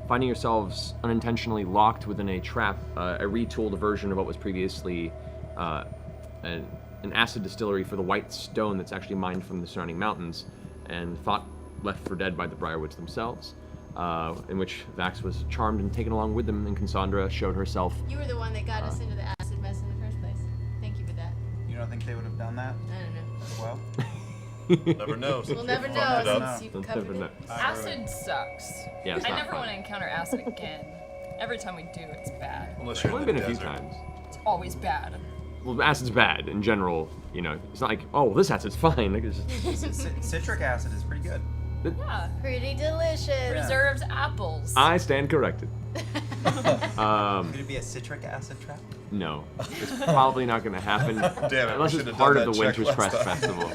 finding yourselves unintentionally locked within a trap, a retooled version of what was previously an acid distillery for the white stone that's actually mined from the surrounding mountains, and thought left for dead by the Briarwoods themselves, in which Vax was charmed and taken along with them, and Cassandra showed herself. You were the one that got us into the acid mess in the first place. Thank you for that. You don't think they would have done that? I don't know. As well? Never know. We'll never know up. since you covered it. Acid sucks. Yeah, it's I not never fun. want to encounter acid again. Every time we do, it's bad. Unless It's you're only in the been a few desert. times. It's always bad. Well, acid's bad in general. You know, it's not like, oh, well, this acid's fine. Like, it's just, Citric acid is pretty good. Yeah. Pretty delicious. Preserves apples. I stand corrected. Could it be a citric acid trap? No, it's probably not going to happen Damn it, unless we it's should've part done of the that Winter's check last Crest time. Festival.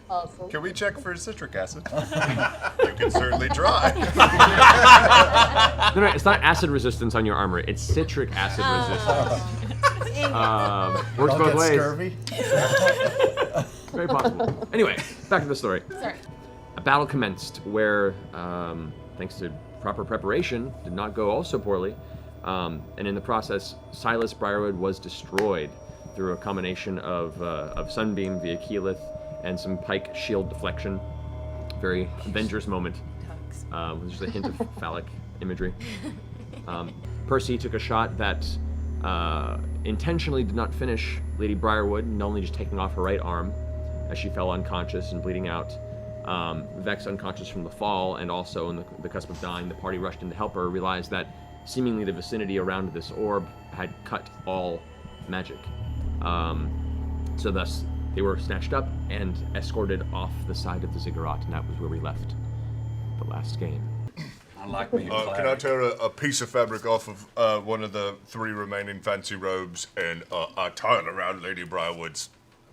Awesome. Can we check for citric acid? You can certainly try. No, it's not acid resistance on your armor. It's citric acid resistance. Works both ways. Scurvy. Very possible. Anyway, back to the story. Sorry. A battle commenced where, thanks to proper preparation, did not go all so poorly, and in the process, Silas Briarwood was destroyed through a combination of Sunbeam via Keyleth and some Pike shield deflection. Very Avengers moment. With just a hint of phallic imagery. Percy took a shot that intentionally did not finish Lady Briarwood, and only just taking off her right arm as she fell unconscious and bleeding out. Vex unconscious from the fall, and also on the cusp of dying. The party rushed in to help her, realized that seemingly the vicinity around this orb had cut all magic. So thus, they were snatched up and escorted off the side of the ziggurat, and that was where we left the last game. I like me. Can I tear a piece of fabric off of one of the 3 remaining fancy robes and tie it around Lady Briarwood's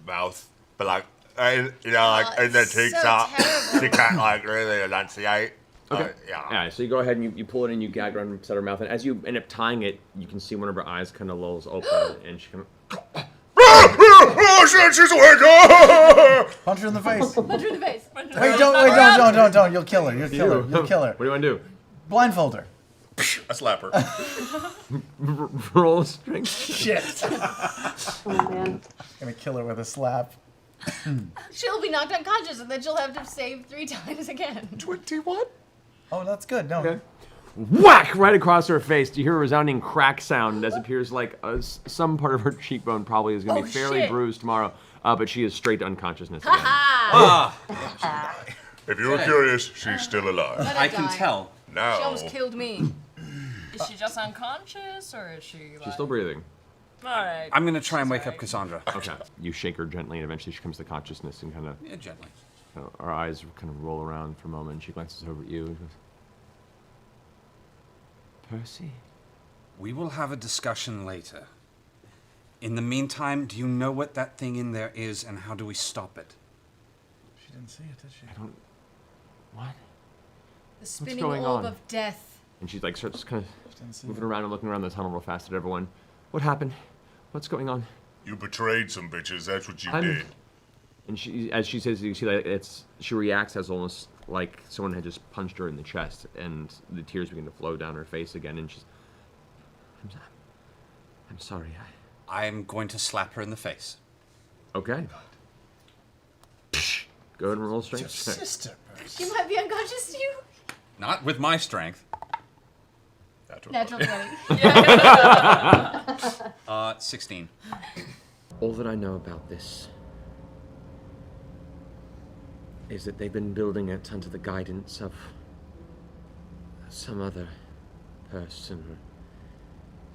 mouth? But like, and, you know, like, and then it's takes so out. terrible. She can't like really enunciate. Okay. Yeah. Yeah, so you go ahead and you pull it in, you gag her inside her mouth, and as you end up tying it, you can see one of her eyes kind of lulls open, and she kind of... Oh shit, she's awake! Punch her in the face. Punch her in the face. Wait, don't. You'll kill her. You'll kill her. You'll kill her. What do you want to do? Blindfold her. I slap her. Roll strength. Shit. Oh man. Gonna kill her with a slap. She'll be knocked unconscious, and then she'll have to save 3 times again. 21? Oh, that's good. No. Okay. Whack! Right across her face. You hear a resounding crack sound as it appears like some part of her cheekbone probably is going to be fairly shit. bruised tomorrow, but she is straight to unconsciousness again. If you were curious, she's still alive. Let her I can die. tell. Now. She almost killed me. Is she just unconscious, or is she like... She's still breathing. Alright. I'm gonna try and wake up Cassandra. Okay. You shake her gently, and eventually she comes to consciousness, and kind of Yeah, gently. her eyes kind of roll around for a moment. She glances over at you and goes, Percy? We will have a discussion later. In the meantime, do you know what that thing in there is, and how do we stop it? She didn't see it, did she? I don't... What? The spinning going orb on? of death. And she like starts kind Didn't see of moving it. around and looking around the tunnel real fast at everyone. What happened? What's going on? You betrayed some bitches, that's what you I'm- did. And she, as she says, you see that she reacts as almost like someone had just punched her in the chest, and the tears begin to flow down her face again. And she's, I'm sorry. I am going to slap her in the face. Okay. Go ahead and roll strength check. Sister. She might be unconscious to you. Not with my strength. Natural 20. 16. All that I know about this is that they've been building it under the guidance of some other person or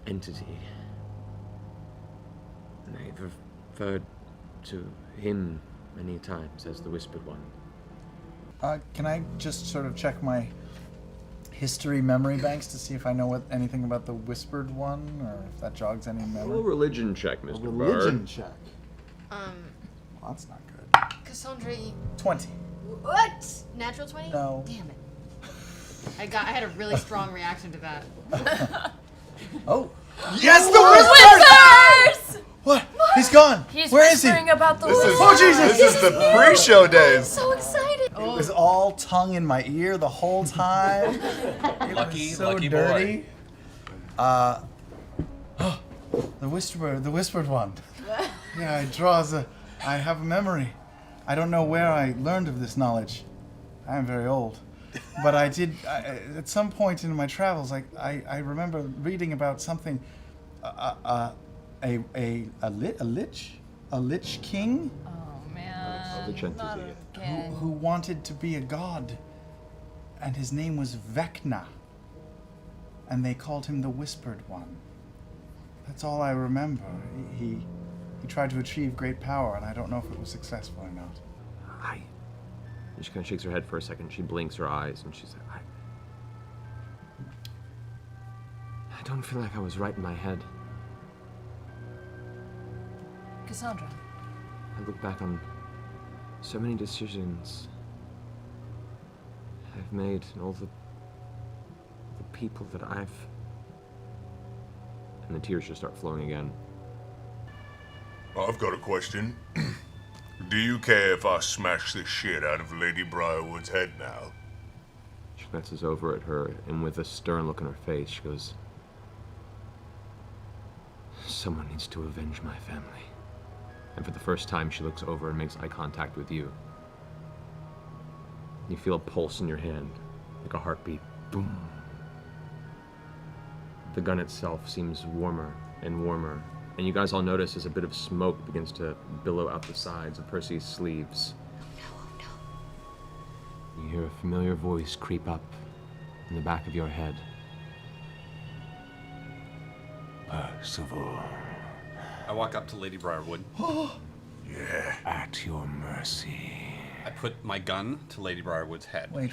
entity. And they've referred to him many times as the Whispered One. Can I just sort of check my history memory banks to see if I know anything about the Whispered One, or if that jogs any Roll a memory? religion check, Mr. Religion Bard. check. Well, that's not good. Cassandra, 20. what? Natural 20? No. Damn it. I had a really strong reaction to that. Oh. Yes, the Whispers! What? He's gone. He's Where is he? whispering about the This is, whispers. Oh, Jesus. This is the pre-show days. So excited. Oh was all tongue in my ear the whole time. It Lucky- was so lucky dirty. The whispered one. Yeah, I have a memory. I don't know where I learned of this knowledge. I am very old. But at some point in my travels, I remember reading about something, a lich king Oh man. Which entity? Not again. who wanted to be a god, and his name was Vecna, and they called him the Whispered One. That's all I remember. He tried to achieve great power, and I don't know if it was successful or not. She kind of shakes her head for a second. She blinks her eyes, and she's like, I don't feel like I was right in my head. Cassandra. I look back on so many decisions I've made, and all the people that I've... And the tears just start flowing again. I've got a question. Do you care if I smash the shit out of Lady Briarwood's head now? She glances over at her, and with a stern look on her face, she goes, someone needs to avenge my family. And for the first time, she looks over and makes eye contact with you. You feel a pulse in your hand, like a heartbeat. Boom. The gun itself seems warmer and warmer, and you guys all notice as a bit of smoke begins to billow out the sides of Percy's sleeves. You hear a familiar voice creep up in the back of your head. Percival, I walk up to Lady Briarwood. Yeah. at your mercy. I put my gun to Lady Briarwood's head. Wait,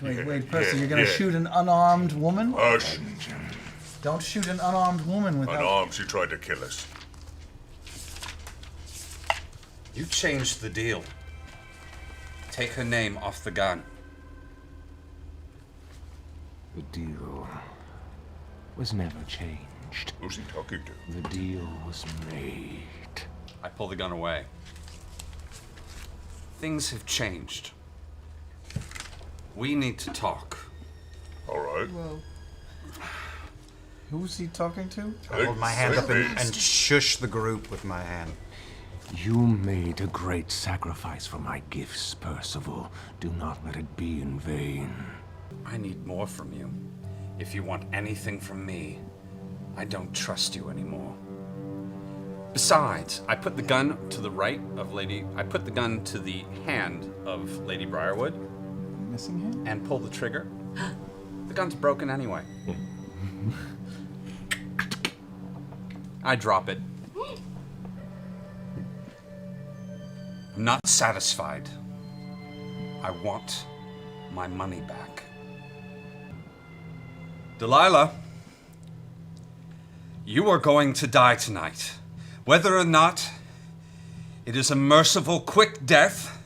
Percy, you're gonna yeah. shoot an unarmed woman? Hush. Don't shoot an unarmed woman without... Unarmed, she tried to kill us. You changed the deal. Take her name off the gun. The deal was never changed. Who's he talking to? The deal was made. I pull the gun away. Things have changed. We need to talk. All right. Who's he talking to? I hold my hand up and shush the group with my hand. You made a great sacrifice for my gifts, Percival. Do not let it be in vain. I need more from you. If you want anything from me, I don't trust you anymore. Besides, I put the gun to the right of I put the gun to the hand of Lady Briarwood Missing him? and pull the trigger. The gun's broken anyway. I drop it. I'm not satisfied. I want my money back. Delilah, you are going to die tonight. Whether or not it is a merciful, quick death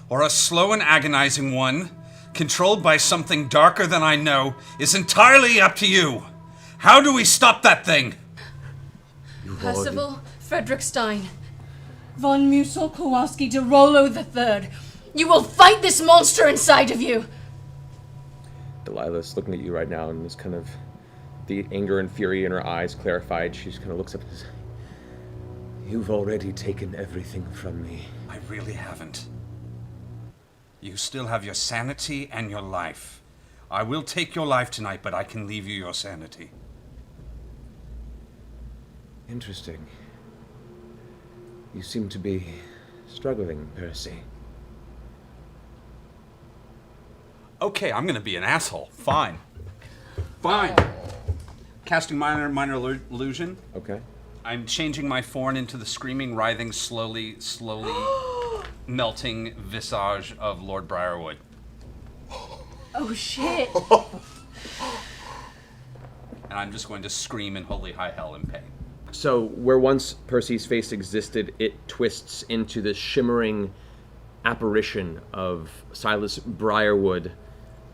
or a slow and agonizing one, controlled by something darker than I know, is entirely up to you. How do we stop that thing? Percival Frederick Stein, von Musel Kowalski de Rollo III. You will fight this monster inside of you. Delilah's looking at you right now, and this kind of the anger and fury in her eyes clarified. She just kind of looks up and says, You've already taken everything from me. I really haven't. You still have your sanity and your life. I will take your life tonight, but I can leave you your sanity. Interesting. You seem to be struggling, Percy. Okay, I'm gonna be an asshole. Fine. Fine. Casting minor illusion. okay. I'm changing my form into the screaming, writhing, slowly melting visage of Lord Briarwood. Oh shit. And I'm just going to scream in holy high hell in pain. So, where once Percy's face existed, it twists into this shimmering apparition of Silas Briarwood,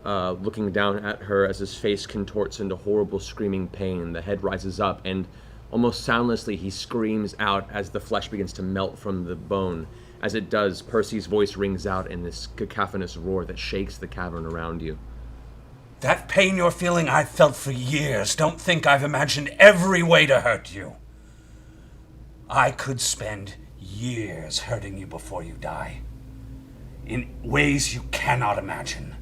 looking down at her as his face contorts into horrible screaming pain. The head rises up, and almost soundlessly he screams out as the flesh begins to melt from the bone, As it does, Percy's voice rings out in this cacophonous roar that shakes the cavern around you. That pain you're feeling I've felt for years. Don't think I've imagined every way to hurt you. I could spend years hurting you before you die. In ways you cannot imagine.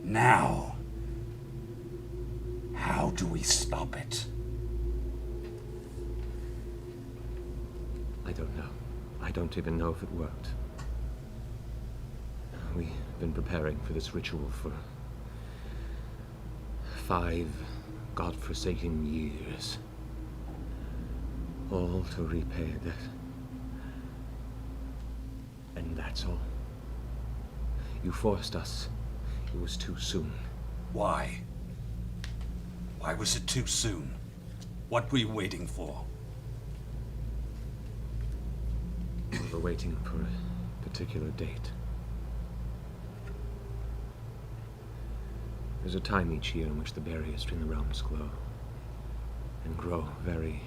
Now, how do we stop it? I don't know. I don't even know if it worked. We've been preparing for this ritual for 5 godforsaken years. All to repay a debt. And that's all. You forced us. It was too soon. Why? Why was it too soon? What were you waiting for? We were waiting for a particular date. There's a time each year in which the barriers between the realms glow and grow very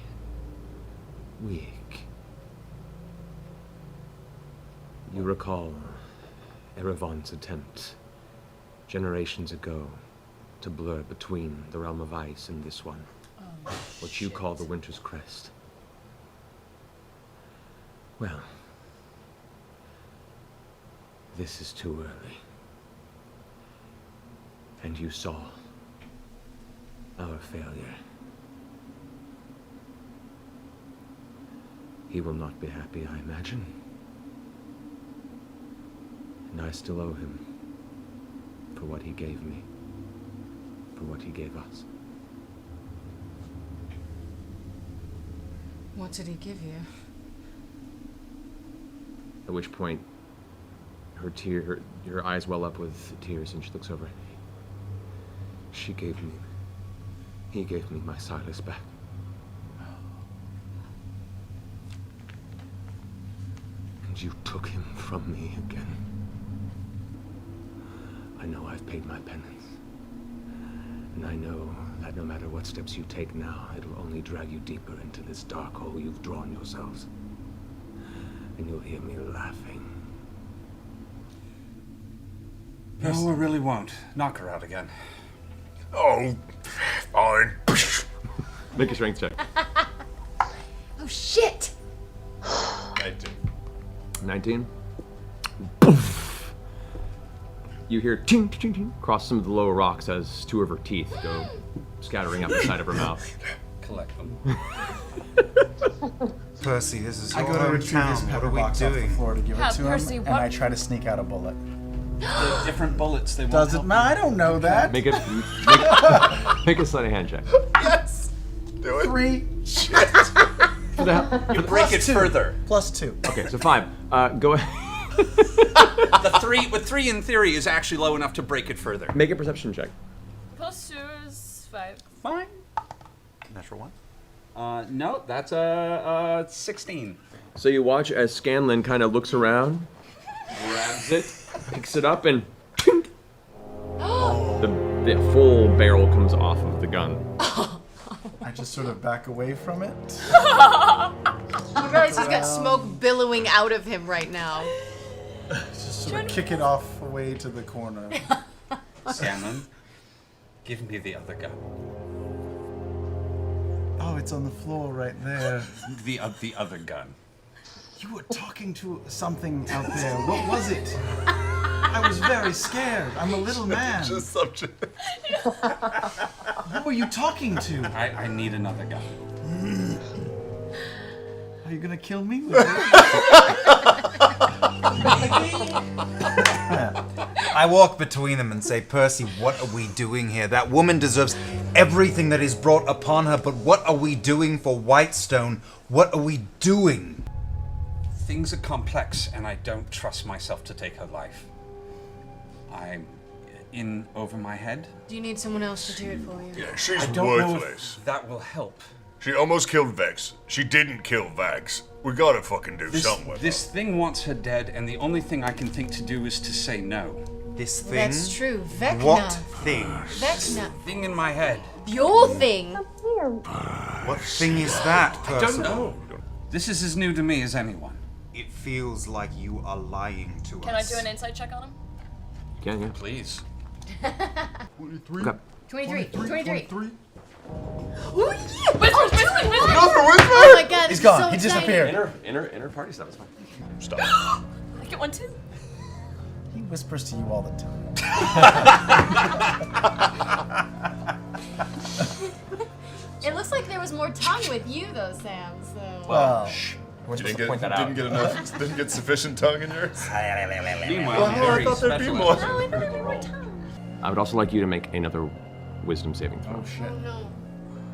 weak. You recall Erevon's attempt generations ago to blur between the realm of ice and this one, what you call the Winter's Crest. Well, this is too early. And you saw our failure. He will not be happy, I imagine. And I still owe him for what he gave me, for what he gave us. What did he give you? At which point, her eyes well up with tears, and she looks over. He gave me my Silas back. And you took him from me again. I know I've paid my penance. And I know that no matter what steps you take now, it'll only drag you deeper into this dark hole you've drawn yourselves. And you'll hear me laughing. No, I really won't. Knock her out again. Oh, fine. Make a strength check. Oh shit! 19. Poof. You hear ting, ting, ting, across some of the lower rocks as 2 of her teeth go scattering up the side of her mouth. Collect them. Percy, this is I your go to retrieve his hometown. What pepper are we box off the doing? floor to give Yeah, it to Percy, him, what- and I try to sneak out a bullet. They're different bullets. They won't Does it help matter? I don't know that. Make a sleight of hand check. Yes. Do it. 3 What the hell? you. Break it further. plus 2. Okay, so 5. Go ahead. The 3 with 3 in theory is actually low enough to break it further. Make a perception check. Plus 2 is 5. Fine. Natural 1. No, that's a 16. So you watch as Scanlan kind of looks around, grabs it, picks it up, and tink, the full barrel comes off of the gun. I just sort of back away from it. You realize he's got smoke billowing out of him right now. Just sort of kick it off away to the corner. Scanlan, give me the other gun. Oh, it's on the floor right there. The other gun. You were talking to something out there. What was it? I was very scared. I'm a little man. Just subject. Who were you talking to? I need another gun. Are you gonna kill me with it? I walk between them and say, Percy, what are we doing here? That woman deserves everything that is brought upon her, but what are we doing for Whitestone? What are we doing? Things are complex, and I don't trust myself to take her life. I'm in over my head. Do you need someone else to do it for you? Yeah, she's I don't know worthless. if that will help. She almost killed Vex. She didn't kill Vax. We gotta fucking do something with This thing wants her dead, and the only thing I can think to do is to say no. This thing? That's true. Vecna. What thing? Vecna. Thing in my head. Your thing. What thing is that, I Percy? don't know. This is as new to me as anyone. It feels like you are lying to Can I us. do an insight check on him? Can you? Please. 23. Okay. 23. 23. Whisper! Oh my god, He's this gone. is so He exciting. disappeared. Inner party stuff is fine. Stop. I get one too. He whispers to you all the time. It looks like there was more tongue with you though, Sam. So. Well, We're You supposed didn't to get, point that out. didn't get enough. Didn't get sufficient tongue in yours. Meanwhile, I very thought there'd be special. more. No, I thought there was more tongue. I would also like you to make another wisdom saving throw. oh shit. Oh no.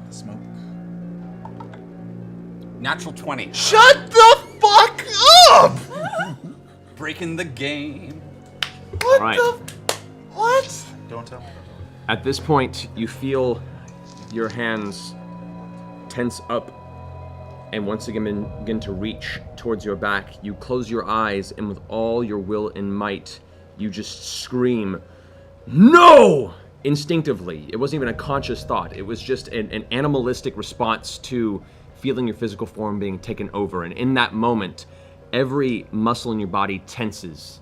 Smoke. Natural 20. Shut the fuck up! Breaking the game. What Right. the? What? Don't tell me. At this point, you feel your hands tense up and once again begin to reach towards your back. You close your eyes, and with all your will and might, you just scream, "No!" instinctively. It wasn't even a conscious thought. It was just an animalistic response to feeling your physical form being taken over. And in that moment, every muscle in your body tenses.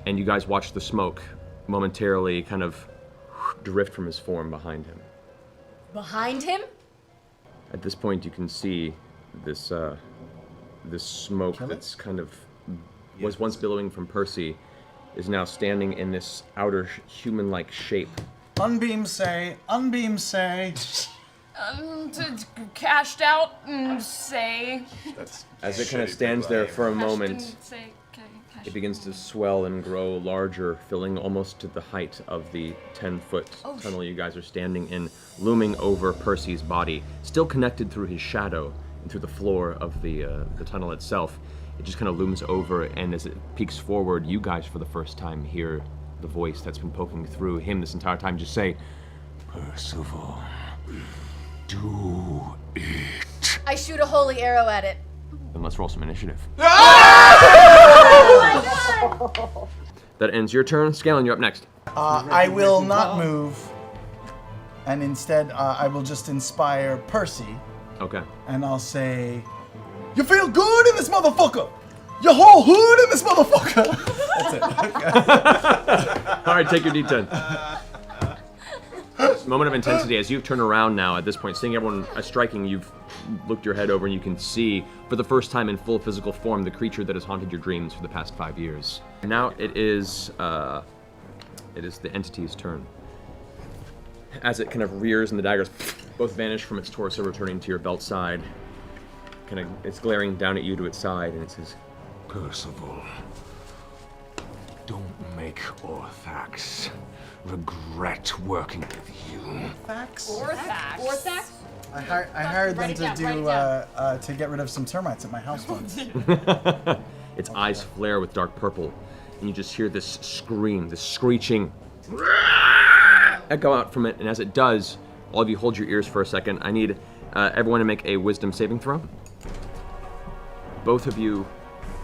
And you guys watch the smoke momentarily kind of drift from his form behind him. Behind him? At this point, you can see this this smoke that's kind of was once billowing from Percy is now standing in this outer human-like shape. Unbeam say. Unbeam say. Cashed out and say. That's As it kind of shitty stands people there behave. for a Cashed moment, and say. Okay, cashed. it begins to swell and grow larger, filling almost to the height of the 10-foot tunnel you guys are standing in, looming over Percy's body, still connected through his shadow and through the floor of the tunnel itself. It just kind of looms over, and as it peeks forward, you guys for the first time hear the voice that's been poking through him this entire time just say, Percival, do it. I shoot a holy arrow at it. then let's roll some initiative. Oh my god! That ends your turn. Scanlan, you're up next. I will not move, and instead I will just inspire Percy, Okay. and I'll say, "You feel good in this motherfucker. Your whole hood in this motherfucker." That's it. All right, take your D10. This moment of intensity as you've turned around now at this point, seeing everyone striking, you've looked your head over and you can see, for the first time in full physical form, the creature that has haunted your dreams for the past 5 years. Now it is the entity's turn. As it kind of rears and the daggers both vanish from its torso, returning to your belt side. Kind of, it's glaring down at you to its side, and it says, Percival, don't make Orthax regret working with you. Facts. Orthax. Orthax? I hired them Write it to down, do write it to get rid of some termites at my house once. its eyes flare with dark purple, and you just hear this scream, this screeching echo out from it, and as it does, all of you hold your ears for a second. I need everyone to make a wisdom saving throw. Both of you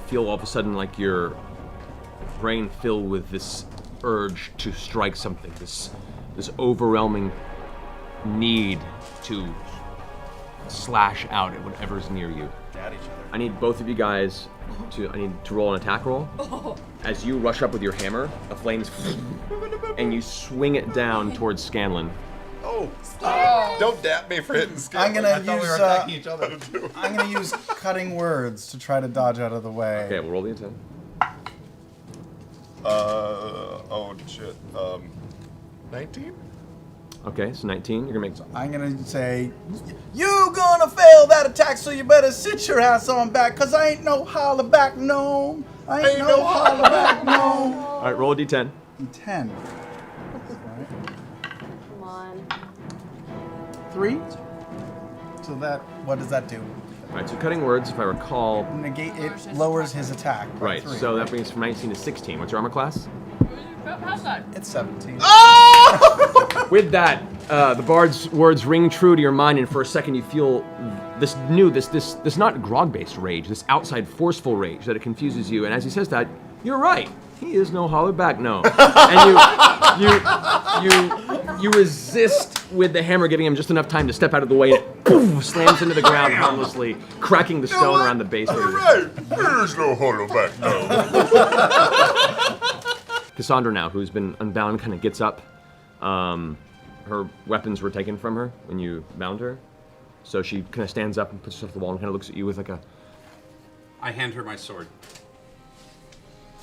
feel all of a sudden like your brain filled with this urge to strike something, this overwhelming need to slash out at whatever's near you. I need both of you guys to roll an attack roll. As you rush up with your hammer, the flames and you swing it down towards Scanlan. Oh, don't dap me for hitting skill. I'm gonna I thought we were attacking use each other. I'm gonna use cutting words to try to dodge out of the way. Okay, we'll roll the intent. Oh shit. 19? Okay, so 19. You're gonna make. I'm gonna say, "You gonna fail that attack, so you better sit your ass on back, 'cause I ain't no holler back gnome. I ain't no holler back gnome." All right, roll a d10. 10. Come on. 3. So what does that do? All right, so cutting words, if I recall. Negate it lowers his attack. by Right, 3. so that brings from 19 to 16. What's your armor class? How's that? It's 17. With that, the bard's words ring true to your mind, and for a second you feel this not grog-based rage, this outside forceful rage that it confuses you. And as he says that, you're right. He is no holler back gnome. And You resist with the hammer, giving him just enough time to step out of the way. And it boom, slams into the ground harmlessly, cracking the stone around the base. Right. There's no hollow back, no. Cassandra now, who's been unbound, kind of gets up. Her weapons were taken from her when you bound her. So she kind of stands up and puts herself to the wall and kind of looks at you with like a... I hand her my sword.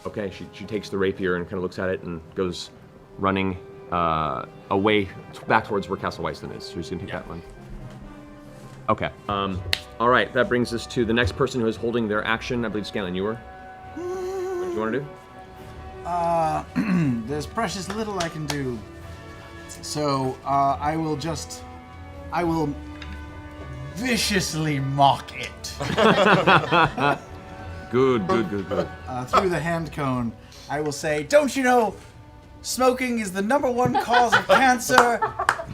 Okay, she takes the rapier and kind of looks at it and goes running away back towards where Castle Weisland is. So she's gonna take that one. Okay. All right, that brings us to the next person who is holding their action. I believe Scanlan, you were. What do you want to do? There's precious little I can do. So I will viciously mock it. Good. Through the hand cone, I will say, don't you know, smoking is the #1 cause of cancer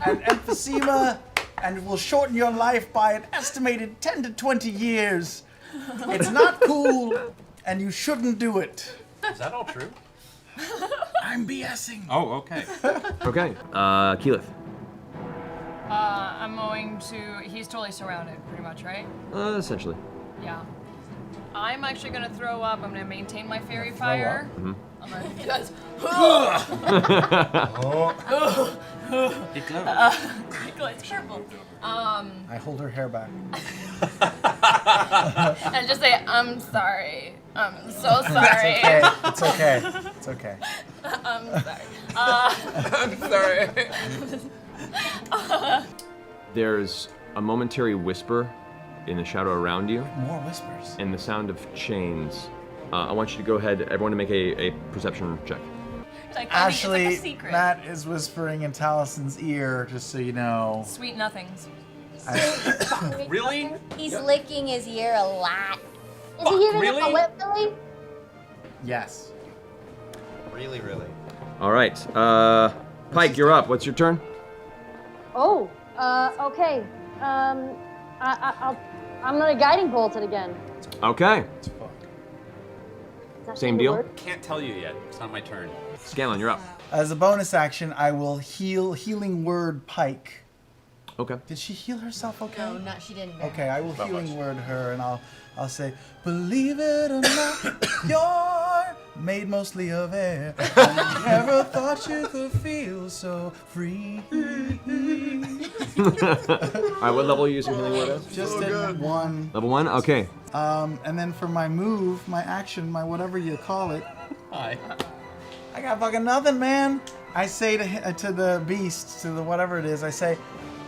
and emphysema, and will shorten your life by an estimated 10 to 20 years. It's not cool, and you shouldn't do it. Is that all true? I'm BSing. Oh, okay. Okay, Keyleth. I'm going to. He's totally surrounded, pretty much, right? Essentially. Yeah. I'm actually gonna throw up. I'm gonna maintain my fairy fire. Mm-hmm. I'm gonna do this. It glows. It's purple. I hold her hair back. And just say, I'm sorry. I'm so sorry. It's okay. It's okay. I'm sorry. I'm sorry. There's a momentary whisper in the shadow around you, More whispers. and the sound of chains. I want you to go ahead, everyone, to make a perception check. It's like, Actually, it's like a secret. Matt is whispering in Talison's ear, just so you know. Sweet nothings. Really? He's licking his ear a lot. Is he giving really? up a lip, Billy? Yes. Really. All right, Pike, you're up. What's your turn? Oh, okay. I'm gonna guiding bolt it again. Okay, Does that Same seem to deal? work? Can't tell you yet. It's not my turn. Scanlan, you're up. As a bonus action, I will healing word Pike. Okay. Did she heal herself okay? No, not she didn't. Okay, I will healing word her, and I'll say, believe it or not, you're made mostly of air. I never thought you could feel so free. All right, what level are you using healing word as? Just at 1. Level 1? Okay. And then for my move, my action, my whatever you call it, Hi. I got fucking nothing, man. I say to the beast, to the whatever it is, I say,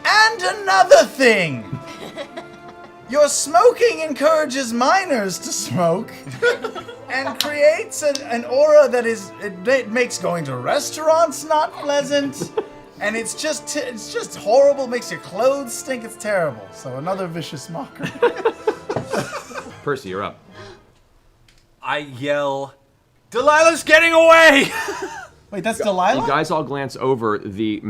and another thing! Your smoking encourages minors to smoke and creates an aura that it makes going to restaurants not pleasant, and it's just horrible, makes your clothes stink, it's terrible. So another vicious mocker. Percy, you're up. I yell, Delilah's getting away! Wait, that's Delilah? You guys all glance over. The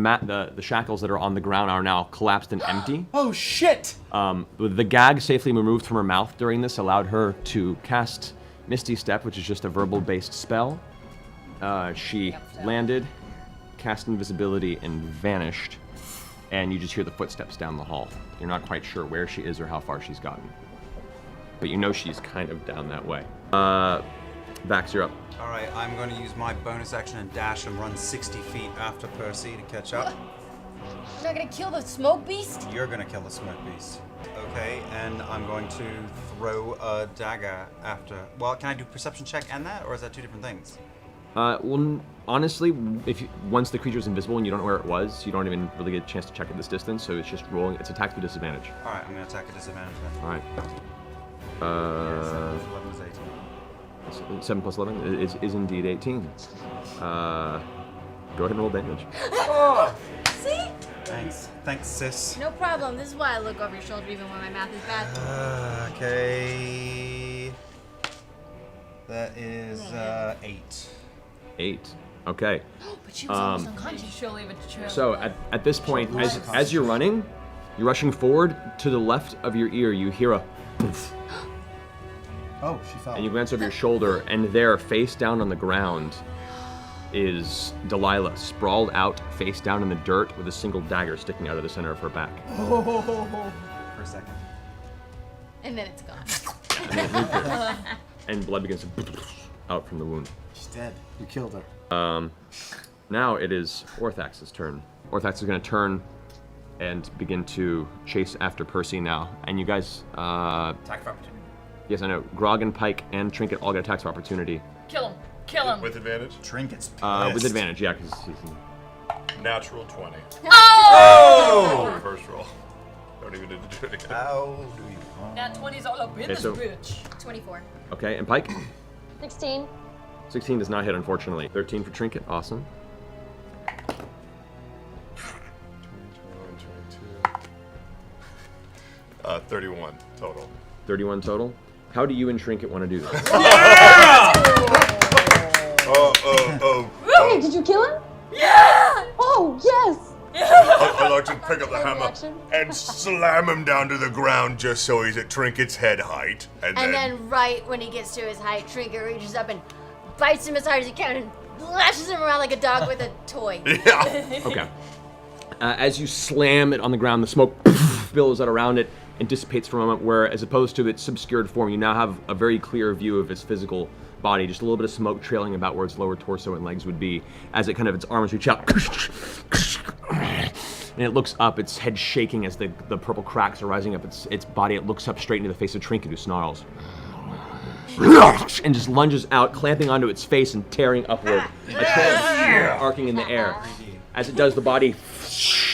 shackles that are on the ground are now collapsed and empty. Oh shit! The gag safely removed from her mouth during this allowed her to cast Misty Step, which is just a verbal-based spell. She landed, cast invisibility, and vanished. And you just hear the footsteps down the hall. You're not quite sure where she is or how far she's gotten. But you know she's kind of down that way. Vax, you're up. All right, I'm going to use my bonus action and dash and run 60 feet after Percy to catch up. You're not gonna kill the smoke beast? You're going to kill the smoke beast. Okay, and I'm going to throw a dagger after. Well, can I do perception check and that, or is that two different things? Well, honestly, once the creature's invisible and you don't know where it was, you don't even really get a chance to check at this distance, so it's just rolling. It's attack with disadvantage. All right, I'm going to attack a disadvantage then. All right. 7 plus 11 is 18. 7 plus 11 is indeed 18. Go ahead and roll damage. See? Thanks, sis. No problem. This is why I look over your shoulder even when my math is bad. Okay. That is 8. 8. Okay. But she was almost unconscious. She'll leave it to trail. So at this point, as you're running, you're rushing forward. To the left of your ear, you hear a poof. Oh, she fell. And you glance over your shoulder, and there, face down on the ground, is Delilah, sprawled out, face down in the dirt, with a single dagger sticking out of the center of her back. For a second. And then it's gone. And blood begins to out from the wound. She's dead. You killed her. Now it is Orthax's turn. Orthax is going to turn and begin to chase after Percy now. And you guys, Attack of opportunity. yes, I know, Grog and Pike and Trinket all get attacks of opportunity. Kill him. Kill him. With advantage? Trinket's With pissed. advantage, yeah, because he's... Natural 20. Oh! First roll. Don't even need to do it again. How do you... Nat 20's all up in this so- bitch. 24. Okay, and Pike? 16. 16 does not hit, unfortunately. 13 for Trinket, awesome. 31 total. 31 total. How do you and Trinket want to do this? Wait, did you kill him? Yeah! Oh, yes! I'd like to pick up the hammer reaction. and slam him down to the ground just so he's at Trinket's head height. And And then right when he gets to his height, Trinket reaches up and bites him as hard as he can and lashes him around like a dog with a toy. Yeah. Okay. As you slam it on the ground, the smoke billows out around it and dissipates for a moment, where, as opposed to its obscured form, you now have a very clear view of its physical body, just a little bit of smoke trailing about where its lower torso and legs would be, as it kind of, its arms reach out, and it looks up, its head shaking as the purple cracks are rising up its body. It looks up straight into the face of Trinket, who snarls, and just lunges out, clamping onto its face and tearing upward, a tail arcing in the air. As it does, the body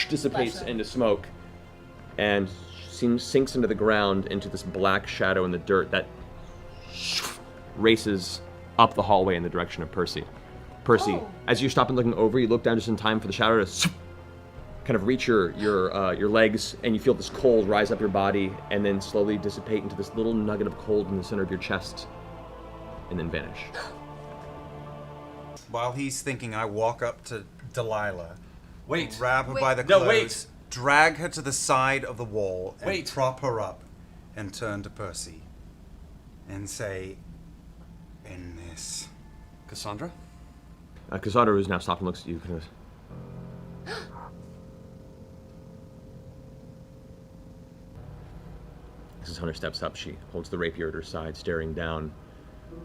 dissipates into smoke and sinks into the ground, into this black shadow in the dirt that races up the hallway in the direction of Percy. Percy, as you stop and looking over, you look down just in time for the shadow to kind of reach your legs, and you feel this cold rise up your body and then slowly dissipate into this little nugget of cold in the center of your chest and then vanish. While he's thinking, I walk up to Delilah, Wait. grab her by the No, clothes, wait. drag her to the side of the wall, and Wait. prop her up, and turn to Percy, and say, "In this." Cassandra? Cassandra, who's now stopped and looks at you, kind of... As Hunter steps up, she holds the rapier at her side, staring down.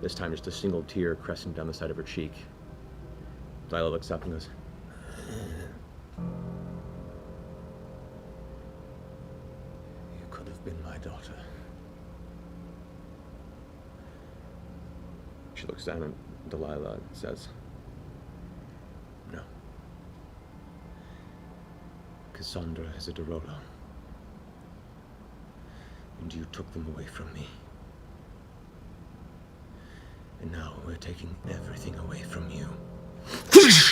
This time, just a single tear crescent down the side of her cheek. Delilah looks up and goes, You could have been my daughter. She looks down at Delilah and says, No. Cassandra is a Derolo. And you took them away from me. And now we're taking everything away from you.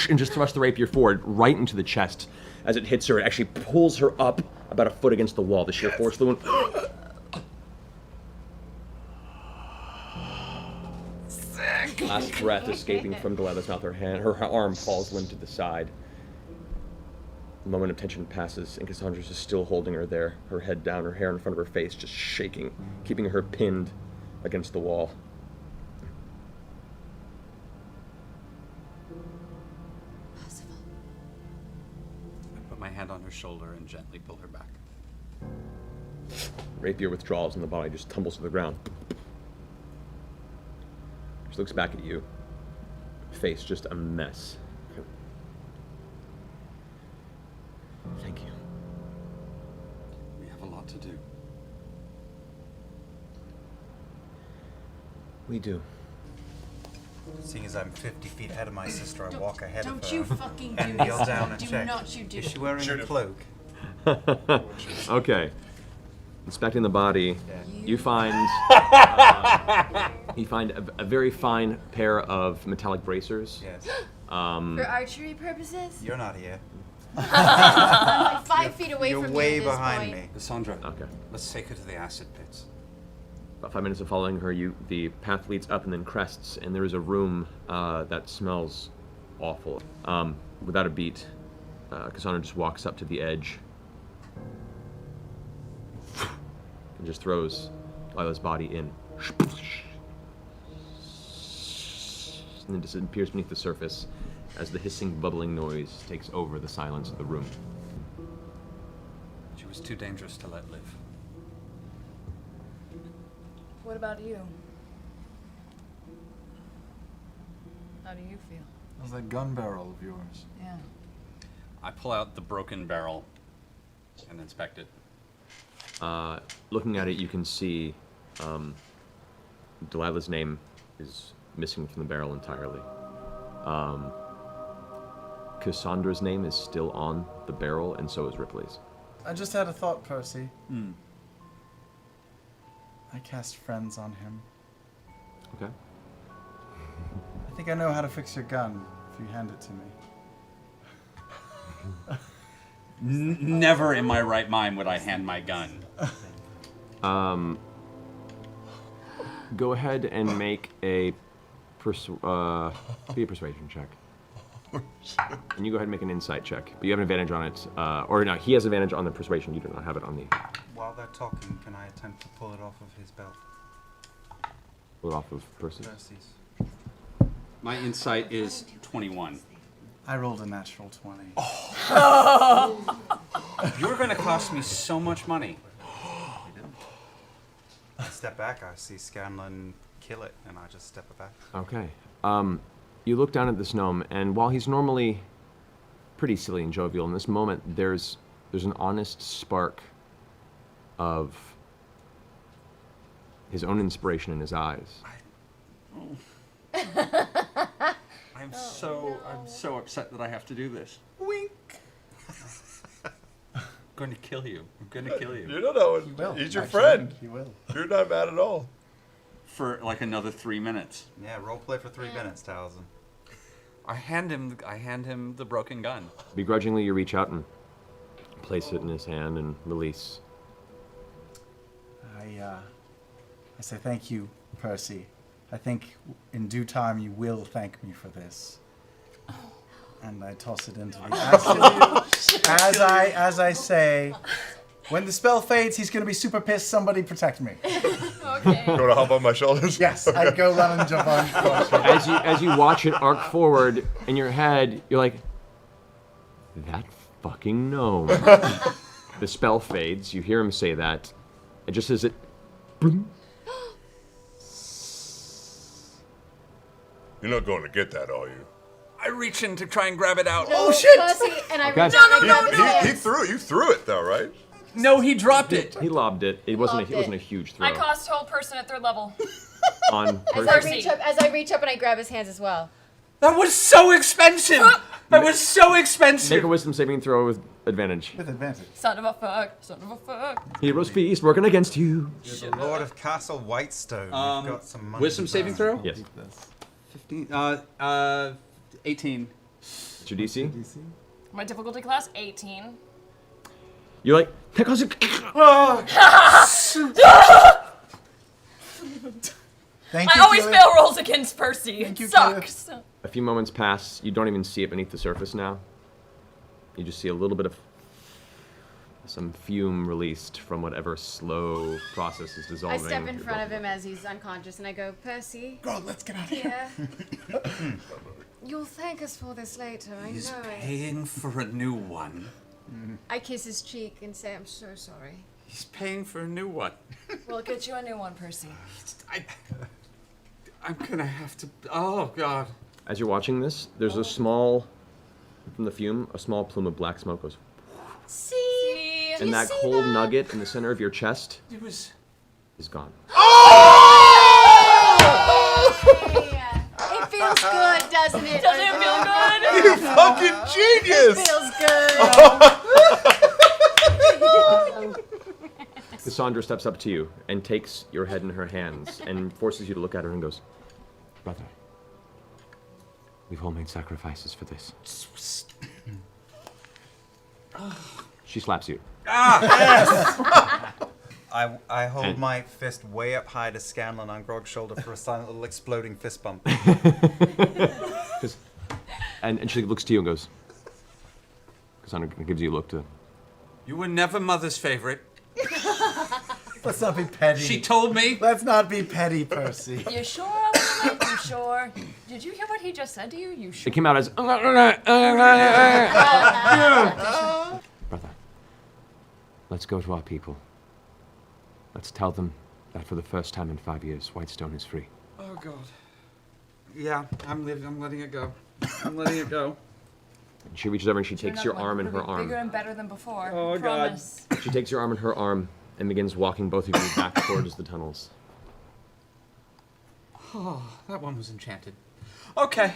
and just thrusts the rapier forward right into the chest. As it hits her, it actually pulls her up about a foot against the wall. The sheer force of the wound. Last breath escaping from Delilah's mouth. Her arm falls limp to the side. The moment of tension passes, and Cassandra's just still holding her there, her head down, her hair in front of her face, just shaking, keeping her pinned against the wall. I put my hand on her shoulder and gently pull her back. Rapier withdraws, and the body just tumbles to the ground. She looks back at you, face just a mess. Thank you. We have a lot to do. We do. Seeing as I'm 50 feet ahead of my sister, I walk ahead of her. Don't you fucking do and this. kneel down and Do check. not you do Is it. she wearing a cloak? Okay. Inspecting the body, you find a very fine pair of metallic bracers. Yes. For archery purposes? You're not here. I'm like 5 feet away You're from way you at this behind point. me. Cassandra, Okay. let's take her to the acid pits. About 5 minutes of following her, the path leads up and then crests, and there is a room that smells awful. Without a beat, Cassandra just walks up to the edge and just throws Lila's body in. And then disappears beneath the surface as the hissing, bubbling noise takes over the silence of the room. She was too dangerous to let live. What about you? How do you feel? How's that gun barrel of yours? Yeah. I pull out the broken barrel and inspect it. Looking at it, you can see Delilah's name is missing from the barrel entirely. Cassandra's name is still on the barrel, and so is Ripley's. I just had a thought, Percy. I cast friends on him. Okay. I think I know how to fix your gun if you hand it to me. Never in my right mind would I hand my gun. Go ahead and make a persuasion check. And you go ahead and make an insight check. But you have an advantage on it. Or no, he has advantage on the persuasion. You do not have it on the... While they're talking, can I attempt to pull it off of his belt? Pull it off of Percy. Percy's. My insight is 21. I rolled a natural 20. You're going to cost me so much money. I step back, I see Scanlan kill it, and I just step it back. Okay. You look down at this gnome, and while he's normally pretty silly and jovial, in this moment, there's an honest spark of his own inspiration in his eyes. I'm so upset that I have to do this. Wink. I'm going to kill you. I'm going to kill you. You don't know. He will. He's your Actually, friend. He will. You're not mad at all. For like another 3 minutes. Yeah, roleplay for 3 minutes, Towson. I hand him the broken gun. Begrudgingly, you reach out and place it in his hand and release. I say thank you, Percy. I think in due time you will thank me for this. And I toss it into the as I say, when the spell fades, he's gonna be super pissed. Somebody protect me. Okay. You want to hop on my shoulders? Yes, I go run and jump on. As you watch it arc forward in your head, you're like, that fucking gnome. The spell fades. You hear him say that, and just as it, boom, You're not going to get that, are you? I reach in to try and grab it out. Oh shit! Percy, and I Okay. reach out and grab He it. threw it. You threw it though, right? No, he dropped it. he lobbed it. It wasn't Lobbed a, it wasn't a it. huge throw I cost hold person at 3rd level. on As Percy. I reach up and I grab his hands as well. That was so expensive. That was so Make expensive. a wisdom saving throw with advantage. With advantage. Son of a fuck. Son of a fuck. Hero's feast working against you. You're the Lord of Castle Whitestone. You've got some money. Wisdom to saving burn. throw? Yes. 15. 18. What's your DC? My difficulty class 18. You're like, that causes Thank I you. always Felix. fail rolls against Percy. It you, sucks. A few moments pass. You don't even see it beneath the surface now. You just see a little bit of some fume released from whatever slow process is I dissolving. step in front of him as he's unconscious and I go, Percy. God, let's get out of here. Yeah. You'll thank us for this later, I He's know it. paying for a new one. I kiss his cheek and say, I'm so sorry. He's paying for a new one. We'll get you a new one, Percy. I'm gonna have to. Oh God. As you're watching this, there's a small, from the fume, a small plume of black smoke goes. See? And that cold nugget in the center of your chest It was. is gone. Yeah. It feels good, doesn't it? Doesn't it feel good? You fucking genius! Feels good. Cassandra steps up to you and takes your head in her hands and forces you to look at her and goes, brother, we've all made sacrifices for this. She slaps you. I hold my fist way up high to Scanlan on Grog's shoulder for a silent little exploding fist bump. And she looks to you and goes, Cassandra gives you a look to, You were never mother's favorite. Let's not be petty. She told me. Let's not be petty, Percy. You sure I wanna make you sure? Did you hear what he just said to you? You sure? It came out as. Brother, let's go to our people. Let's tell them that for the first time in 5 years, Whitestone is free. Oh God. Yeah, I'm letting it go. I'm letting it go. And she reaches over and she takes your arm in her arm. Bigger and better than before. Oh, God. Promise. She takes your arm in her arm and begins walking both of you back towards the tunnels. Oh, that one was enchanted. Okay.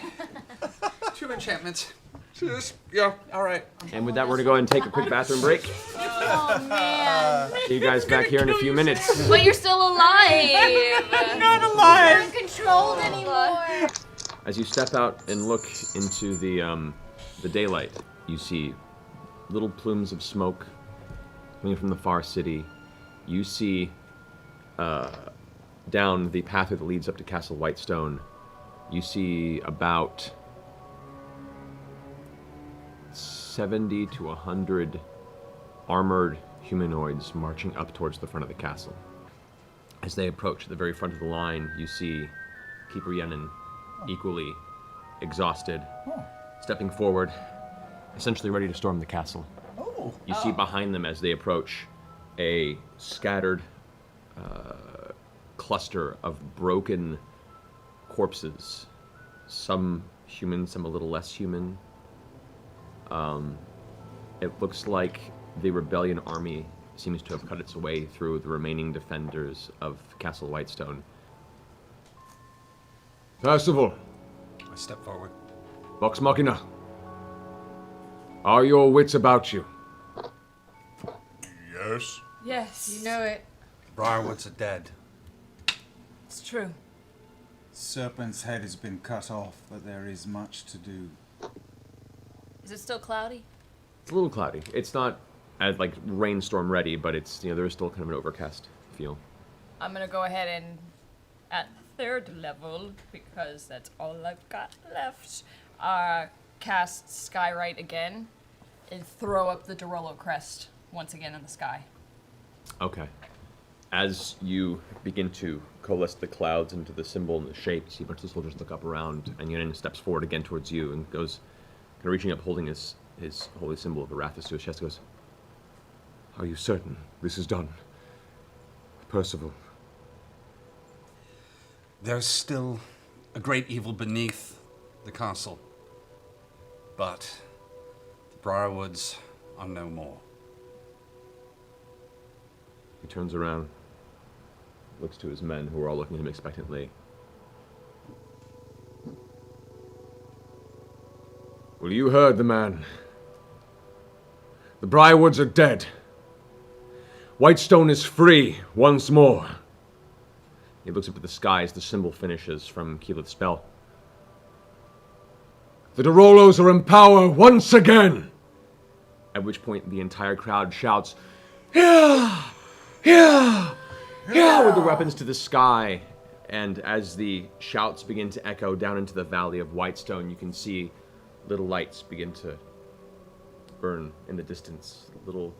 2 enchantments. Just, yeah, all right. And with that, we're going to go ahead and take a quick bathroom break. Oh man. See you guys back here in a few minutes. But you're still alive. I'm not alive. Not controlled anymore. As you step out and look into the daylight, you see little plumes of smoke coming from the far city. You see down the pathway that leads up to Castle Whitestone. You see about 70 to 100 armored humanoids marching up towards the front of the castle. As they approach the very front of the line, you see Keeper Yenin, equally exhausted, stepping forward, essentially ready to storm the castle. You see behind them as they approach a scattered cluster of broken corpses, some human, some a little less human. It looks like the rebellion army seems to have cut its way through the remaining defenders of Castle Whitestone. Percival, I step forward. Vox Machina, are your wits about you? Yes. Yes. You know it. Briarwoods are dead. It's true. Serpent's head has been cut off, but there is much to do. Is it still cloudy? It's a little cloudy. It's not as like rainstorm ready, but it's, there is still kind of an overcast feel. I'm gonna go ahead and, at 3rd level, because that's all I've got left, cast Skyrite again and throw up the Dorolo crest once again in the sky. Okay. As you begin to coalesce the clouds into the symbol and the shape, you see a bunch of soldiers look up around, and Yenin steps forward again towards you and goes, kind of reaching up, holding his holy symbol of Arathis to his chest, goes, Are you certain this is done? Percival. There's still a great evil beneath the castle, but the Briarwoods are no more. He turns around, looks to his men, who are all looking at him expectantly. Well, you heard the man. The Briarwoods are dead. Whitestone is free once more. He looks up at the sky as the symbol finishes from Keyleth's spell. The Dorolos are in power once again. At which point the entire crowd shouts, Yeah! Yeah! "Yeah!" with the weapons to the sky. And as the shouts begin to echo down into the valley of Whitestone, you can see little lights begin to burn in the distance. Little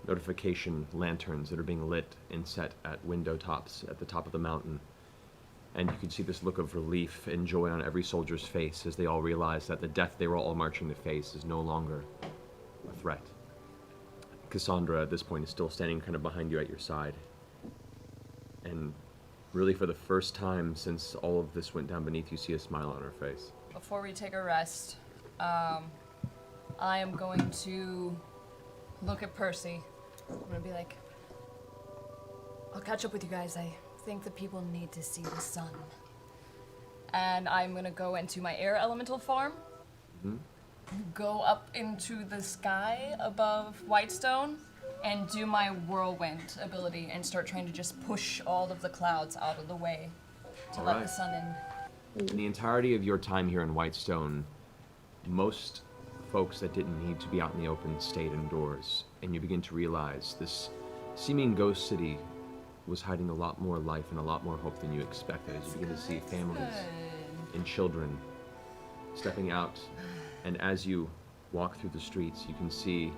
notification lanterns that are being lit and set at window tops at the top of the mountain. And you can see this look of relief and joy on every soldier's face as they all realize that the death they were all marching to face is no longer a threat. Cassandra, at this point, is still standing kind of behind you at your side. And really, for the first time since all of this went down beneath, you see a smile on her face. Before we take a rest, I am going to look at Percy. I'm gonna be like, I'll catch up with you guys. I think the people need to see the sun. And I'm gonna go into my air elemental farm, go up into the sky above Whitestone, and do my whirlwind ability and start trying to just push all of the clouds out of the way to let the sun in. In the entirety of your time here in Whitestone, most folks that didn't need to be out in the open stayed indoors, and you begin to realize this seeming ghost city was hiding a lot more life and a lot more hope than you expected, as you begin to see families and children stepping out. And as you walk through the streets, you can see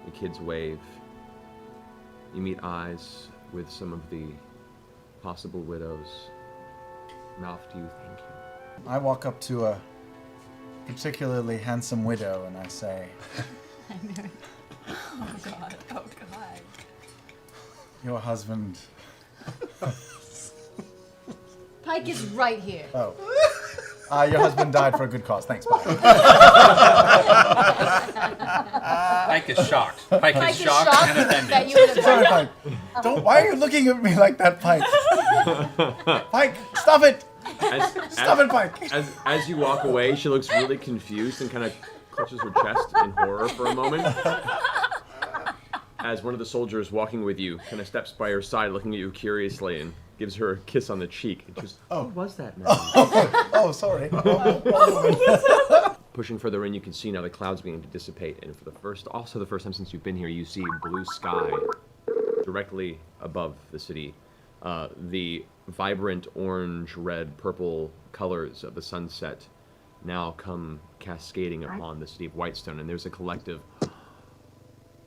the kids wave. You meet eyes with some of the possible widows. mouth to you, thank you. I walk up to a particularly handsome widow and I say, Oh god. Oh god. your husband... Pike is right here. Oh. Your husband died for a good cause. Thanks, bye. Pike is shocked. Pike is shocked and offended. that you would have Sorry, Pike. Why are you looking at me like that, Pike? Pike, stop it! Stop it, Pike! As you walk away, she looks really confused and kind of clutches her chest in horror for a moment. As one of the soldiers walking with you kind of steps by her side, looking at you curiously, and gives her a kiss on the cheek. And just, who was that man? Oh, sorry. Pushing further in, you can see now the clouds beginning to dissipate, and for the first time since you've been here, you see blue sky directly above the city. The vibrant orange, red, purple colors of the sunset now come cascading upon the city of Whitestone, and there's a collective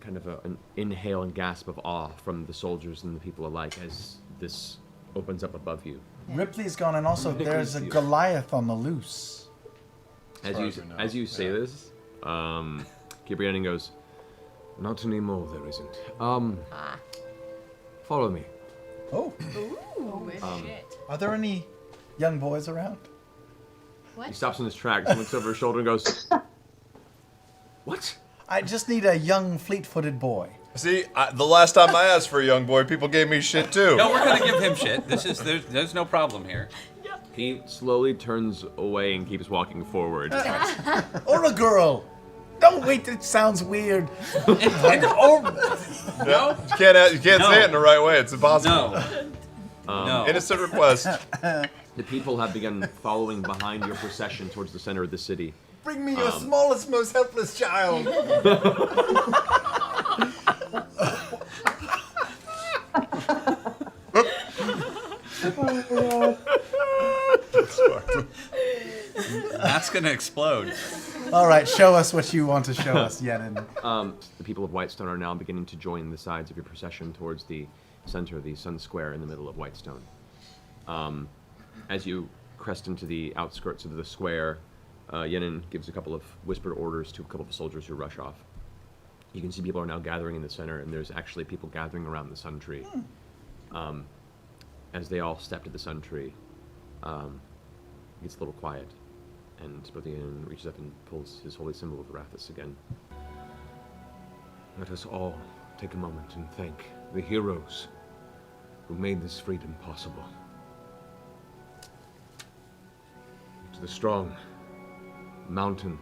kind of an inhale and gasp of awe from the soldiers and the people alike as this opens up above you. Ripley's gone, and also there's a Goliath on the loose. As you say this, Gibrian goes, "Not anymore, there isn't. Follow me." Oh. Ooh, shit. Are there any young boys around? He stops in his tracks and looks over his shoulder and goes, "What?" I just need a young, fleet-footed boy. See, the last time I asked for a young boy, people gave me shit too. No, we're gonna give him shit. There's no problem here. He slowly turns away and keeps walking forward. Or a girl. Don't wait, it sounds weird. No. You can't say it in the right way. It's impossible. No. Innocent request. The people have begun following behind your procession towards the center of the city. Bring me your smallest, most helpless child. That's gonna explode. All right, show us what you want to show us, Yenin. The people of Whitestone are now beginning to join the sides of your procession towards the center, the Sun Square in the middle of Whitestone. As you crest into the outskirts of the square, Yenin gives a couple of whispered orders to a couple of soldiers who rush off. You can see people are now gathering in the center, and there's actually people gathering around the sun tree. As they all step to the sun tree, it gets a little quiet, and Yenin reaches up and pulls his holy symbol of Arathis again. Let us all take a moment and thank the heroes who made this freedom possible. To the strong mountain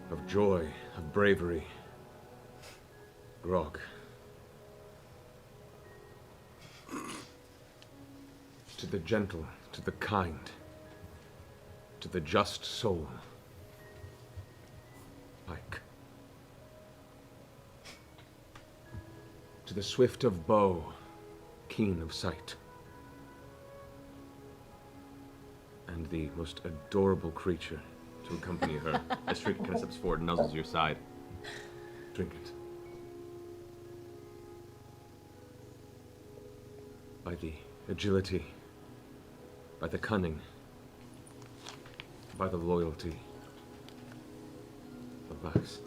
of joy, of bravery, Grog. To the gentle, to the kind, to the just soul, Pike. To the swift of bow, keen of sight, and the most adorable creature to accompany her as Trinket kind of steps forward and nuzzles your side. Trinket. By the agility, by the cunning, by the loyalty of Vax,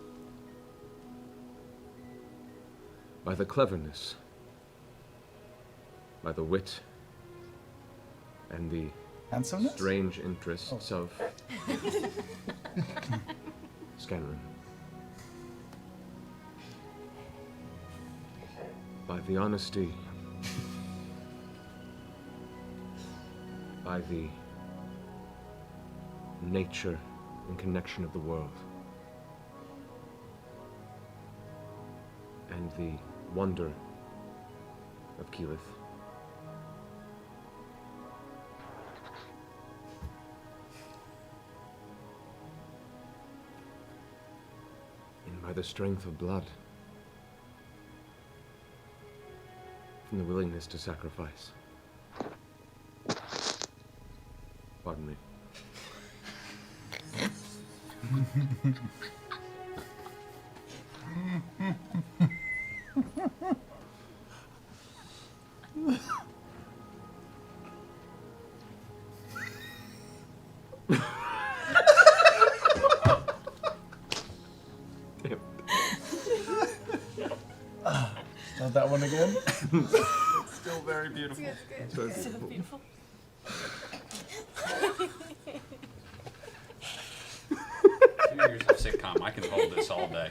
by the cleverness, by the wit, and the Handsomeness? strange interests of Scanlan. By the honesty, by the nature and connection of the world, and the wonder of Keyleth. And by the strength of blood, from the willingness to sacrifice. Pardon me. Start that one again. Still very beautiful. So beautiful. Here's a sitcom. I can hold this all day.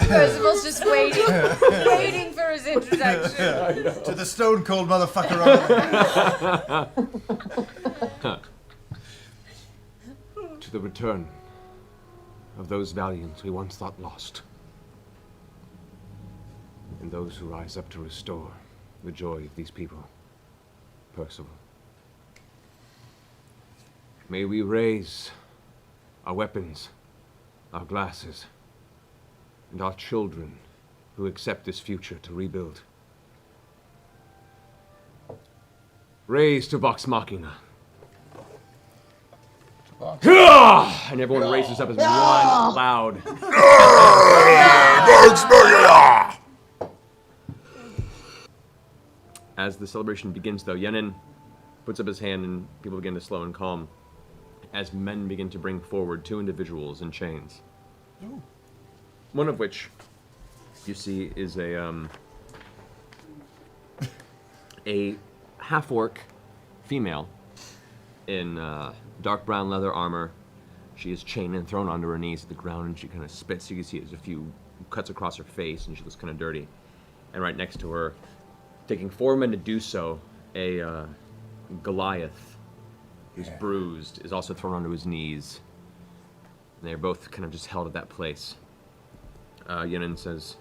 Percival's just waiting for his introduction. To the stone cold motherfucker on To the return of those valiants we once thought lost, and those who rise up to restore the joy of these people. Percival. May we raise our weapons, our glasses, and our children who accept this future to rebuild. Raise to Vox Machina. And everyone raises up as one loud. Vox Machina! As the celebration begins, though, Yenin puts up his hand and people begin to slow and calm as men begin to bring forward two individuals in chains. Ooh. One of which you see is a half-orc female in dark brown leather armor. She is chained and thrown onto her knees at the ground, and she kind of spits. You can see there's a few cuts across her face, and she looks kind of dirty. And right next to her, taking 4 men to do so, a Goliath, who's bruised, is also thrown onto his knees. And they're both kind of just held at that place. Yenin says,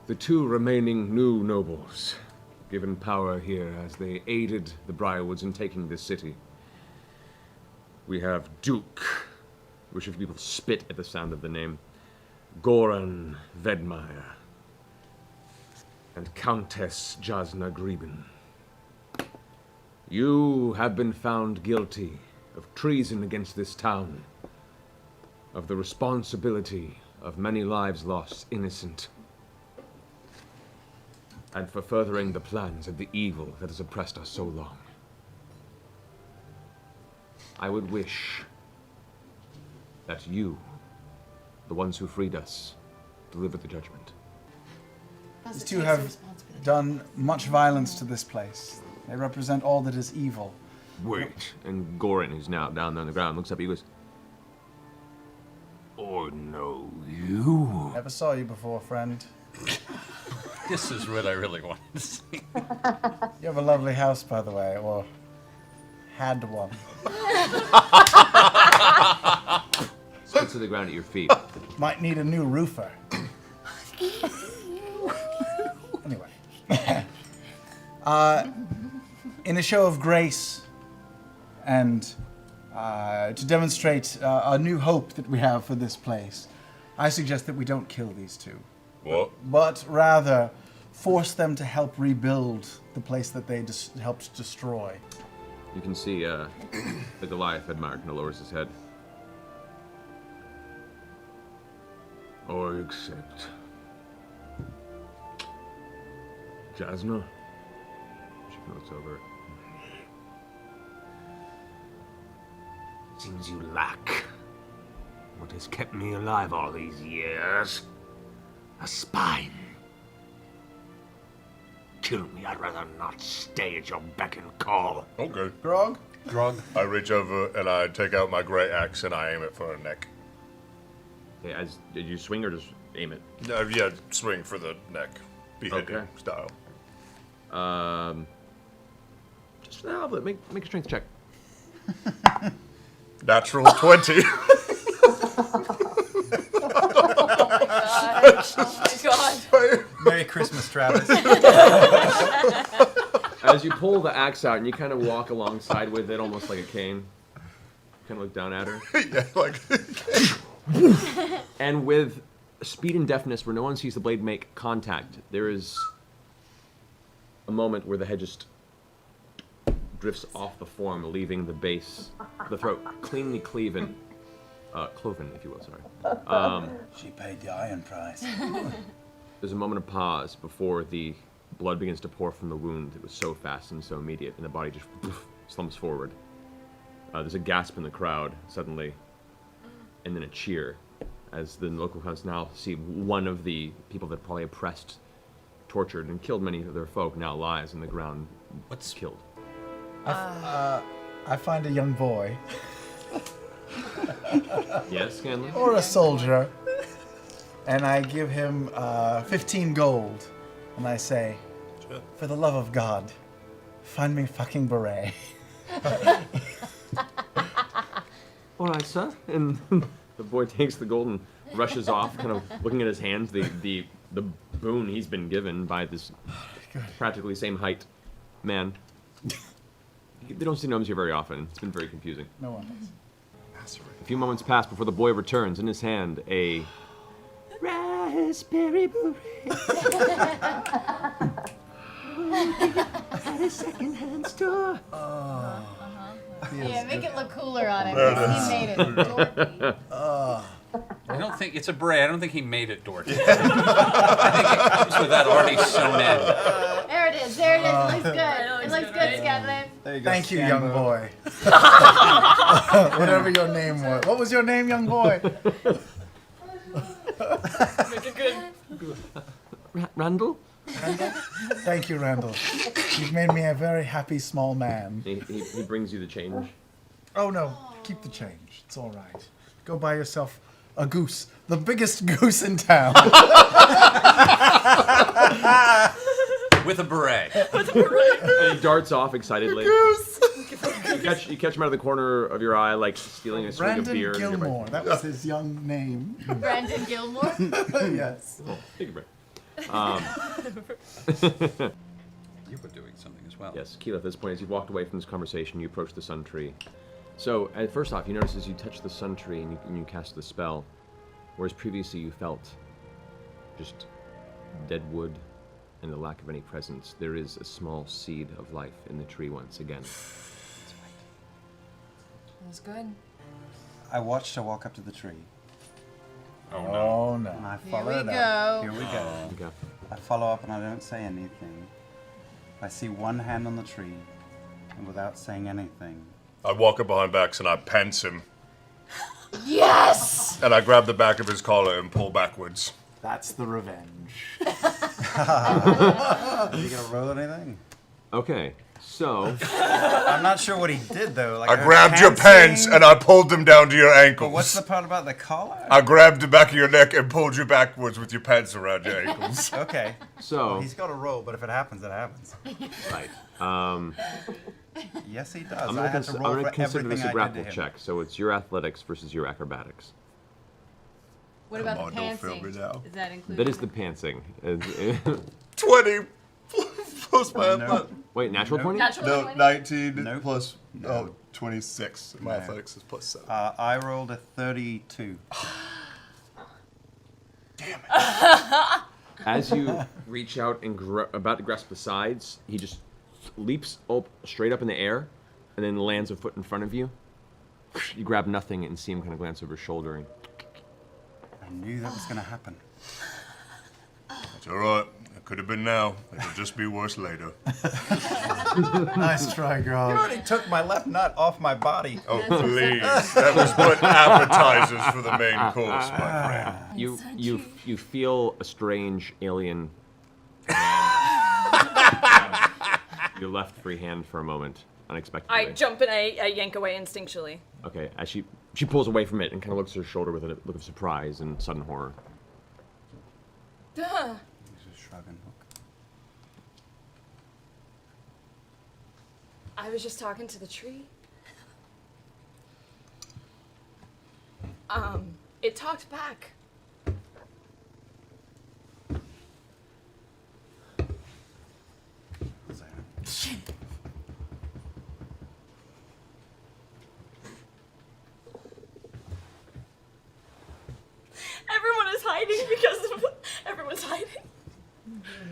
The two remaining new nobles, given power here as they aided the Briarwoods in taking this city. We have Duke, which if people spit at the sound of the name, Goran Vedmeyer, and Countess Jasna Greben. You have been found guilty of treason against this town, of the responsibility of many lives lost innocent, and for furthering the plans of the evil that has oppressed us so long. I would wish that you, the ones who freed us, deliver the judgment. These two have done much violence to this place. They represent all that is evil. wait. And Goran, who's now down there on the ground, looks up at you and goes, Oh no, you. Never saw you before, friend. This is what I really wanted to see. You have a lovely house, by the way, or had one. spits to the ground at your feet. Might need a new roofer. Anyway. In a show of grace and to demonstrate a new hope that we have for this place, I suggest that we don't kill these two. What? But rather force them to help rebuild the place that they helped destroy. You can see the Goliath Edmar kind of lowers his head. Or accept. Jasna? She kind of looks over. Seems you lack what has kept me alive all these years. A spine. Kill me, I'd rather not stay at your beck and call. Okay. Grog? I reach over and I take out my great axe and I aim it for her neck. Okay, did you swing or just aim it? Yeah, swing for the neck. Beheading Okay. style. Just now, but make a strength check. Natural 20. Oh my god. Merry Christmas, Travis. As you pull the axe out and you kind of walk alongside with it, almost like a cane, kind of look down at her. Yeah, like. And with speed and deftness where no one sees the blade make contact, there is a moment where the head just drifts off the form, leaving the base, the throat, cleanly cloven, if you will, sorry. She paid the iron price. There's a moment of pause before the blood begins to pour from the wound. It was so fast and so immediate, and the body just slumps forward. There's a gasp in the crowd suddenly, and then a cheer as the local crowds now see one of the people that probably oppressed, tortured, and killed many of their folk now lies on the ground, killed. I find a young boy. Yes, Scanlan? Or a soldier. And I give him 15 gold. And I say, for the love of God, find me fucking beret. All right, sir. And the boy takes the gold and rushes off, kind of looking at his hands, the boon he's been given by this practically same height man. They don't see gnomes here very often. It's been very confusing. No one. A few moments pass before the boy returns. In his hand, a raspberry beret at a second-hand store. Yeah, make it look cooler on him. He made it dorky. I don't think it's a beret. I don't think he made it dorky. I think it comes with that already sewn in. There it is. There it is. It looks good. It looks good, Scanlan. There you go. Thank you, young boy. Whatever your name was. What was your name, young boy? Make it good. Randall? Thank you, Randall. You've made me a very happy small man. He brings you the change. Oh, no. Keep the change. It's all right. Go buy yourself a goose. The biggest goose in town. With a beret. And he darts off excitedly. Goose! You catch him out of the corner of your eye, like stealing a swig of beer. Brandon Gilmore. That was his young name. Brandon Gilmore. Yes. Oh, take a break. You were doing something as well. Yes, Keela, at this point, as you've walked away from this conversation, you approach the sun tree. So, first off, you notice as you touch the sun tree and you cast the spell, whereas previously you felt just dead wood and the lack of any presence, there is a small seed of life in the tree once again. That's good. I watched her walk up to the tree. Oh, no. And I Here follow we it up. go. Here we go. Okay. I follow up and I don't say anything. I see one hand on the tree, and without saying anything, I walk up behind Bax and I pants him. Yes! And I grab the back of his collar and pull backwards. That's the revenge. are you gonna roll anything? Okay, so I'm not sure what he did though. Like I grabbed your pants and I pulled them down to your ankles. But what's the part about the collar? I grabbed the back of your neck and pulled you backwards with your pants around your ankles. Okay. so He's got to roll, but if it happens, it happens. right. Yes, he does. I'm I gonna, had to roll I'm gonna for consider everything this a I grapple did to him. check. So it's your athletics versus your acrobatics. What about Come the on, don't fail pantsing? me now. Is that included? That is the pantsing. 20 plus my athletics. Wait, natural 20? Natural No, 20? 19 Nope. plus No. 26. My athletics is plus 7. I rolled a 32. As you reach out and about to grasp the sides, he just leaps up straight up in the air and then lands a foot in front of you. You grab nothing and see him kind of glance over his shoulder. And I knew that was going to happen. It's alright. It could have been now. It'll just be worse later. Nice try, You Grog. already took my left nut off my body. Oh, please. That was but appetizers for the main course, my friend. you feel a strange alien your left free hand for a moment, unexpectedly. I jump and I yank away instinctually. Okay, as she pulls away from it and kind of looks at her shoulder with a look of surprise and sudden horror. He's just shrugging. I was just talking to the tree. It talked back. Everyone is hiding because of everyone's hiding.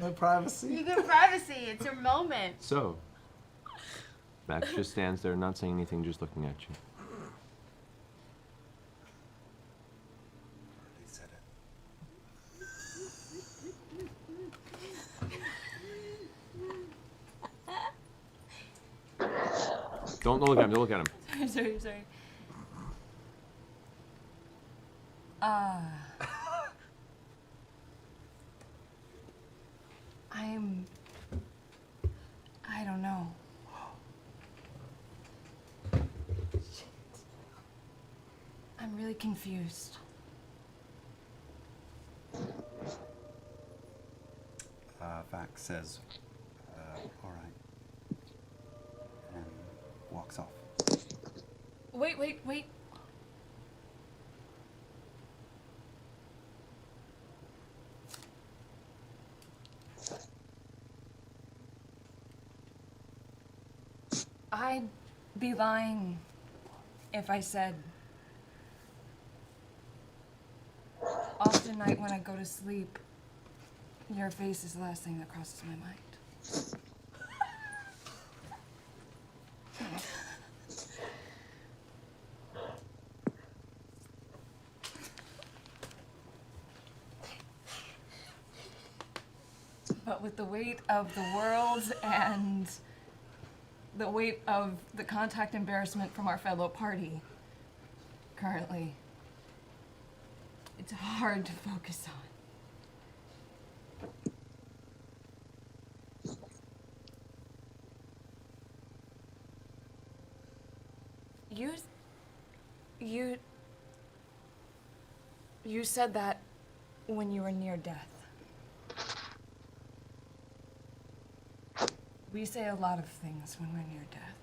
No privacy. You get privacy. It's your moment. So, Max just stands there, not saying anything, just looking at you. He said Don't look at him. Don't look at him. Sorry. I don't know. I'm really confused. Vax says, all right, and walks off. Wait. I'd be lying if I said often night when I go to sleep, your face is the last thing that crosses my mind. But with the weight of the world and the weight of the contact embarrassment from our fellow party currently, it's hard to focus on. You said that when you were near death. We say a lot of things when we're near death.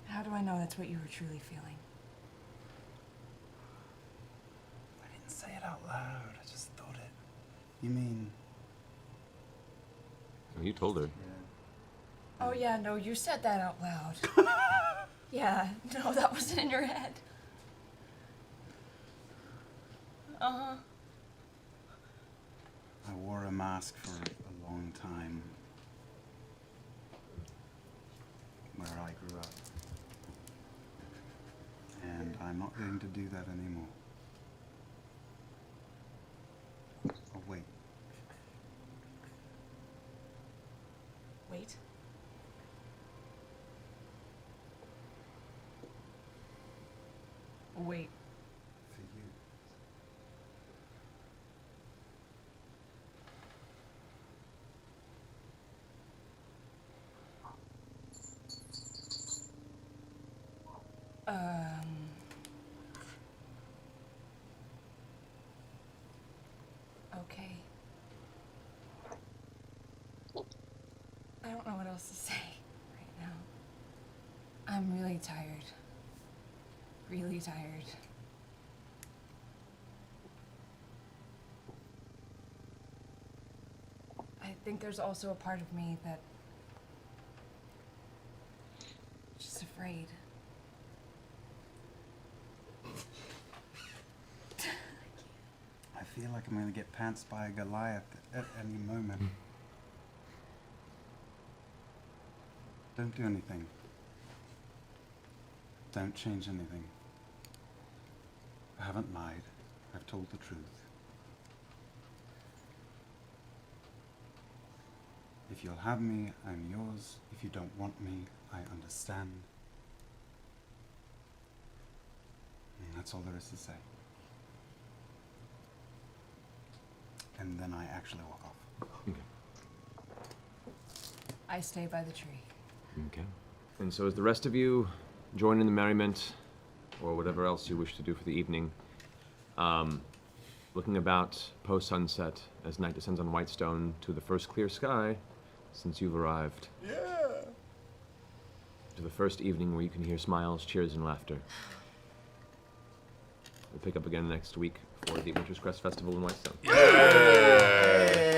How do I know that's what you were truly feeling? I didn't say it out loud. I just thought it. You mean? Oh, you told her. Oh yeah, no, you said that out loud. Yeah, no, that wasn't in your head. Uh-huh. I wore a mask for a long time where I grew up. And I'm not going to do that anymore. Oh, wait. Wait. Wait. For you. Okay. I don't know what else to say right now. I'm really tired. Really tired. I think there's also a part of me that is just afraid. I feel like I'm going to get pantsed by a Goliath at any moment. Don't do anything. Don't change anything. I haven't lied. I've told the truth. If you'll have me, I'm yours. If you don't want me, I understand. And that's all there is to say. And then I actually walk off. Okay. I stay by the tree. Okay. And so as the rest of you join in the merriment, or whatever else you wish to do for the evening, looking about post-sunset as night descends on Whitestone to the first clear sky since you've arrived. Yeah. To the first evening where you can hear smiles, cheers, and laughter. We'll pick up again next week for the Winter's Crest Festival in Whitestone. Yay!